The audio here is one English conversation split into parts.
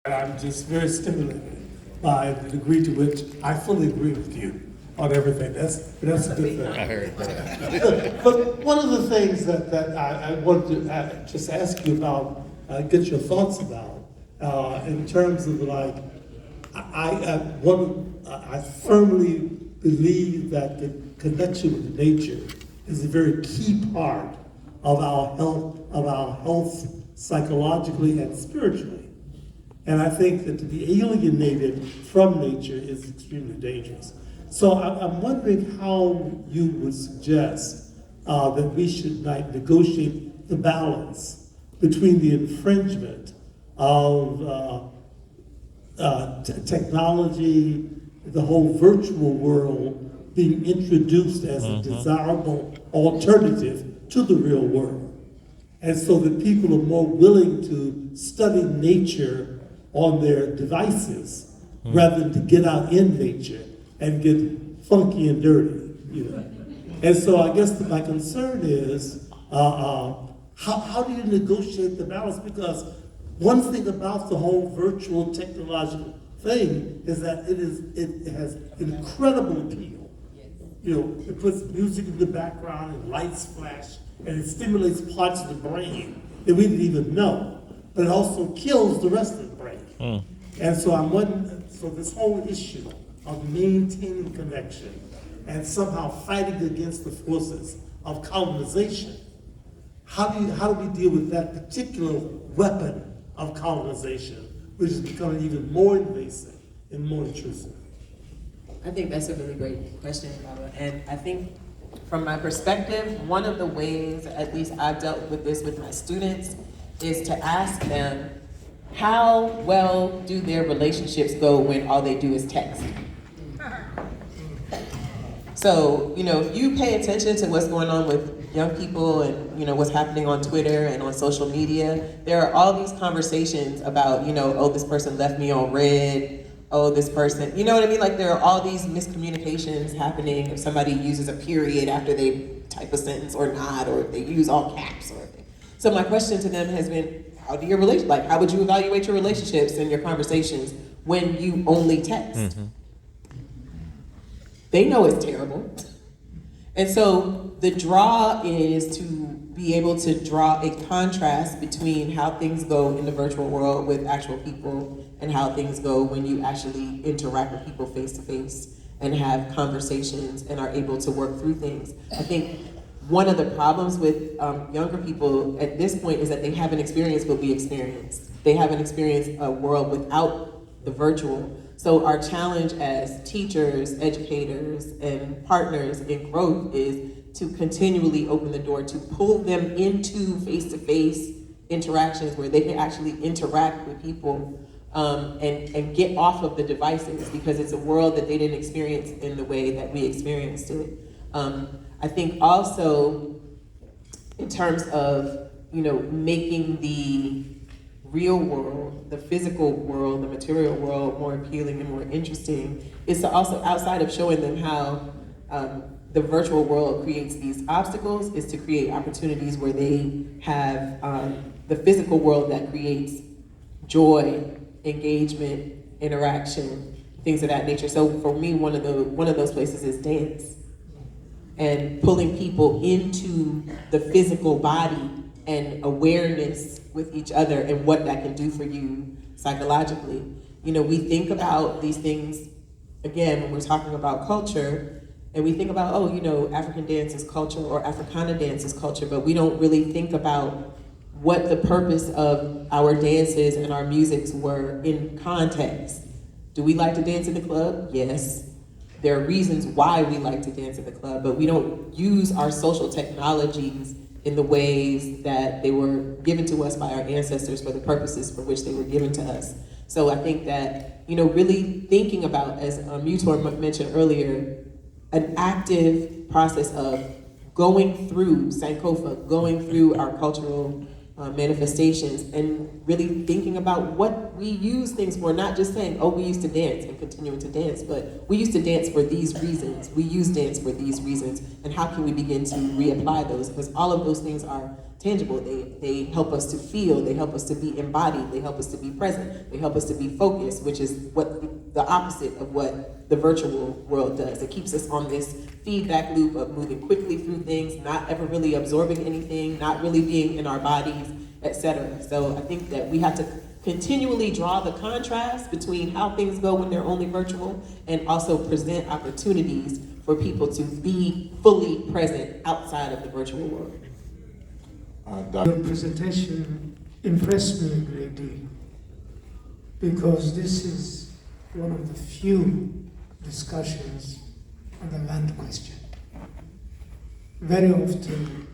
And I'm just very stimulated by the degree to which I fully agree with you on everything. That's a good thing. I heard that. But one of the things that I wanted to just ask you about, get your thoughts about, in terms of like, I firmly believe that the connection with nature is a very key part of our health psychologically and spiritually. And I think that to be alienated from nature is extremely dangerous. So I'm wondering how you would suggest that we should negotiate the balance between the infringement of technology, the whole virtual world being introduced as a desirable alternative to the real world. And so that people are more willing to study nature on their devices rather than to get out in nature and get funky and dirty, you know. And so I guess my concern is, how do you negotiate the balance? Because one thing about the whole virtual technological thing is that it has incredible appeal. You know, it puts music in the background and lights flash, and it stimulates parts of the brain that we didn't even know. But it also kills the rest of the brain. And so I'm wondering, so this whole issue of maintaining connection and somehow fighting against the forces of colonization, how do we deal with that particular weapon of colonization, which is becoming even more invasive and more intrusive? I think that's a really great question, Baba. And I think from my perspective, one of the ways, at least I've dealt with this with my students, is to ask them, how well do their relationships go when all they do is text? So, you know, if you pay attention to what's going on with young people and, you know, what's happening on Twitter and on social media, there are all these conversations about, you know, oh, this person left me on red, oh, this person, you know what I mean? Like there are all these miscommunications happening if somebody uses a period after they type a sentence or not, or if they use all caps or anything. So my question to them has been, how would you evaluate your relationships and your conversations when you only text? They know it's terrible. And so the draw is to be able to draw a contrast between how things go in the virtual world with actual people and how things go when you actually interact with people face to face and have conversations and are able to work through things. I think one of the problems with younger people at this point is that they haven't experienced what we experienced. They haven't experienced a world without the virtual. So our challenge as teachers, educators, and partners in growth is to continually open the door to pull them into face-to-face interactions where they can actually interact with people and get off of the devices, because it's a world that they didn't experience in the way that we experienced it. I think also in terms of, you know, making the real world, the physical world, the material world more appealing and more interesting is to also, outside of showing them how the virtual world creates these obstacles, is to create opportunities where they have the physical world that creates joy, engagement, interaction, things of that nature. So for me, one of those places is dance. And pulling people into the physical body and awareness with each other and what that can do for you psychologically. You know, we think about these things, again, when we're talking about culture, and we think about, oh, you know, African dance is culture or Africana dance is culture, but we don't really think about what the purpose of our dances and our musics were in context. Do we like to dance in the club? Yes. There are reasons why we like to dance at the club, but we don't use our social technologies in the ways that they were given to us by our ancestors for the purposes for which they were given to us. So I think that, you know, really thinking about, as Mutor mentioned earlier, an active process of going through Sankofa, going through our cultural manifestations, and really thinking about what we use things for, not just saying, oh, we used to dance and continuing to dance, but we used to dance for these reasons. We use dance for these reasons, and how can we begin to reapply those? Because all of those things are tangible. They help us to feel, they help us to be embodied, they help us to be present, they help us to be focused, which is what the opposite of what the virtual world does. It keeps us on this feedback loop of moving quickly through things, not ever really absorbing anything, not really being in our bodies, etc. So I think that we have to continually draw the contrast between how things go when they're only virtual and also present opportunities for people to be fully present outside of the virtual world. Your presentation impressed me a great deal because this is one of the few discussions on the land question. Very often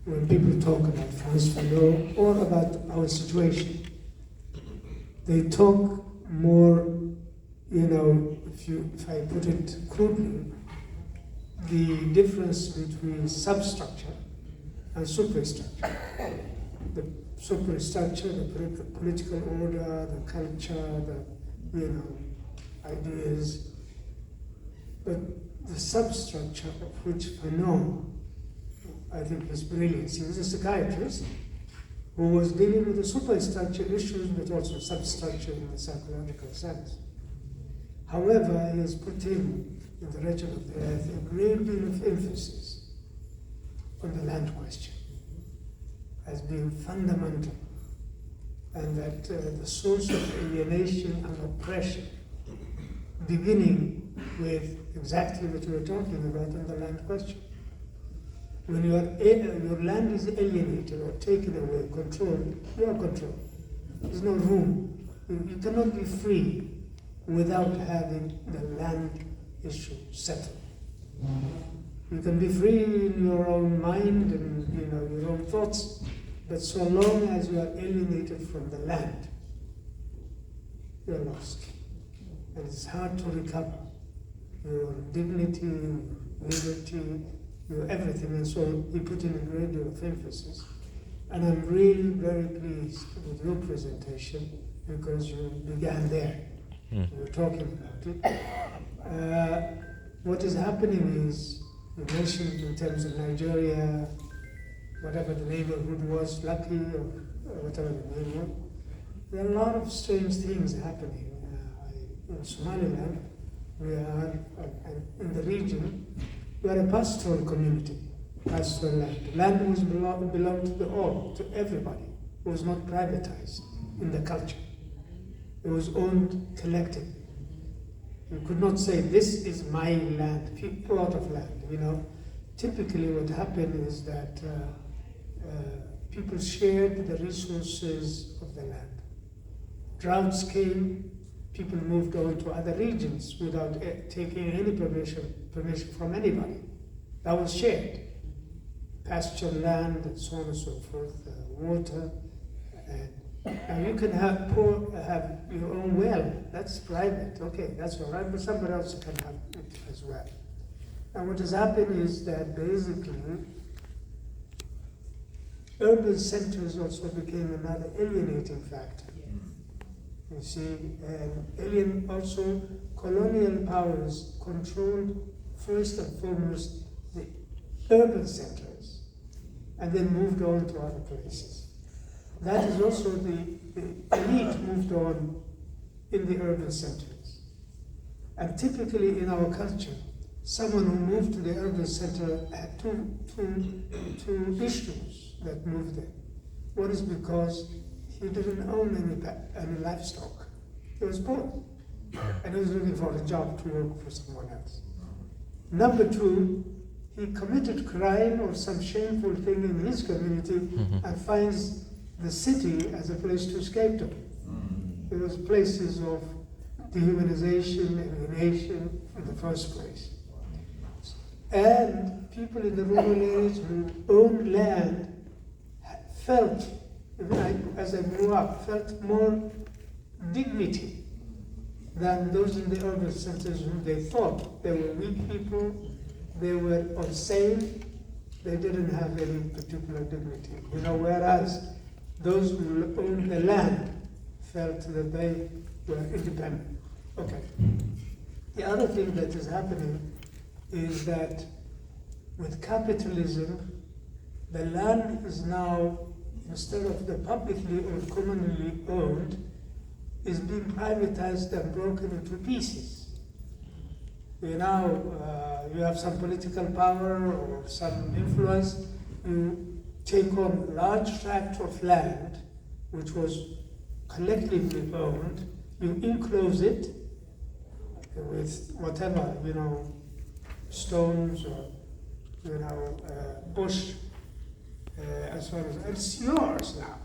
when people talk about transfer law or about our situation, they talk more, if I put it crudely, the difference between substructure and superstructure. The superstructure, the political order, the culture, the ideas. But the substructure of which Fanon, I think, is brilliant. He was a psychiatrist who was dealing with the superstructure issues, but also substructure in the psychological sense. However, he has put in the region of the earth a great deal of emphasis on the land question as being fundamental, and that the source of alienation and oppression, beginning with exactly what we were talking about in the land question. When your land is alienated or taken away, controlled, you are controlled. There's no room. You cannot be free without having the land issue settled. You can be free in your own mind and your own thoughts, but so long as you are alienated from the land, you're lost. And it's hard to recover your dignity, liberty, your everything. And so he put in a great deal of emphasis. And I'm really very pleased with your presentation because you began there. You were talking about it. What is happening is, you mentioned in terms of Nigeria, whatever the neighborhood was, Lucky or whatever the name was, there are a lot of strange things happening. In Somaliland, we are in the region, we are a pastoral community, pastoral land. Land was belonged to all, to everybody. It was not privatized in the culture. It was owned collectively. You could not say, this is my land, plot of land, Typically what happened is that people shared the resources of the land. Droughts came, people moved on to other regions without taking any permission from anybody. That was shared. Pasture land and so on and so forth, water. Now you can have your own well, that's private, okay, that's all right, but somebody else can have it as well. And what has happened is that basically urban centers also became another alienating factor. You see, and also colonial powers controlled first and foremost the urban centers and then moved on to other places. That is also the elite moved on in the urban centers. And typically in our culture, someone who moved to the urban center had two issues that moved them. One is because he didn't own any livestock. He was poor. And he was looking for a job to work for someone else. Number two, he committed crime or some shameful thing in his community and finds the city as a place to escape to. It was places of dehumanization, alienation in the first place. And people in the rural areas who owned land felt, as I grew up, felt more dignity than those in the urban centers who they thought they were weak people, they were insane, they didn't have any particular dignity. Whereas those who owned the land felt that they were independent. Okay. The other thing that is happening is that with capitalism, the land is now, instead of the publicly or communally owned, is being privatized and broken into pieces. You know, you have some political power or some influence, you take on large tract of land, which was collectively owned, you enclose it with whatever, you know, stones or, you know, bush, as far as it's yours now,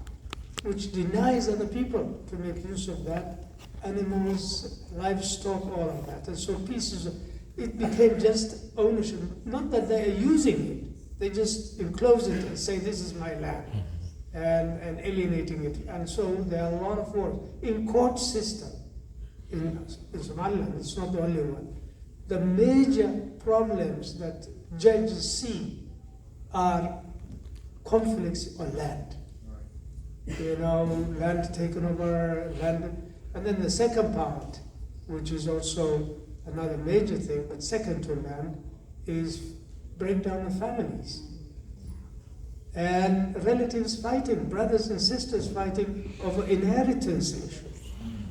which denies other people to make use of that, animals, livestock, all of that. And so pieces of it became just ownership. Not that they are using it, they just enclose it and say, this is my land, and alienating it. And so there are a lot of wars. In court system, in Somaliland, it's not the only one. The major problems that judges see are conflicts on land. You know, land taken over, land. And then the second part, which is also another major thing, but second to land, is breakdown of families. And relatives fighting, brothers and sisters fighting over inheritance issues.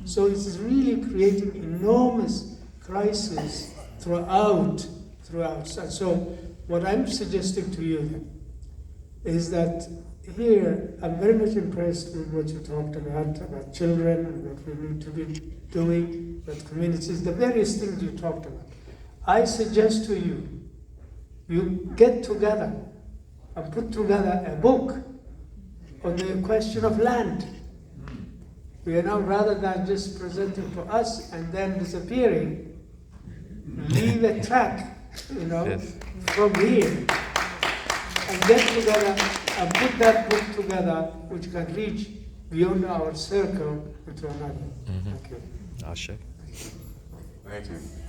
So it is really creating enormous crisis throughout. And so what I'm suggesting to you then is that here I'm very much impressed with what you talked about children and what we need to be doing, with communities, the various things you talked about. I suggest to you, you get together and put together a book on the question of land. We are now, rather than just presenting to us and then disappearing, leave a track, you know, Yes. from here, and get together and put that book together, which can reach beyond our circle into another. Thank you. Ashe. Thank you.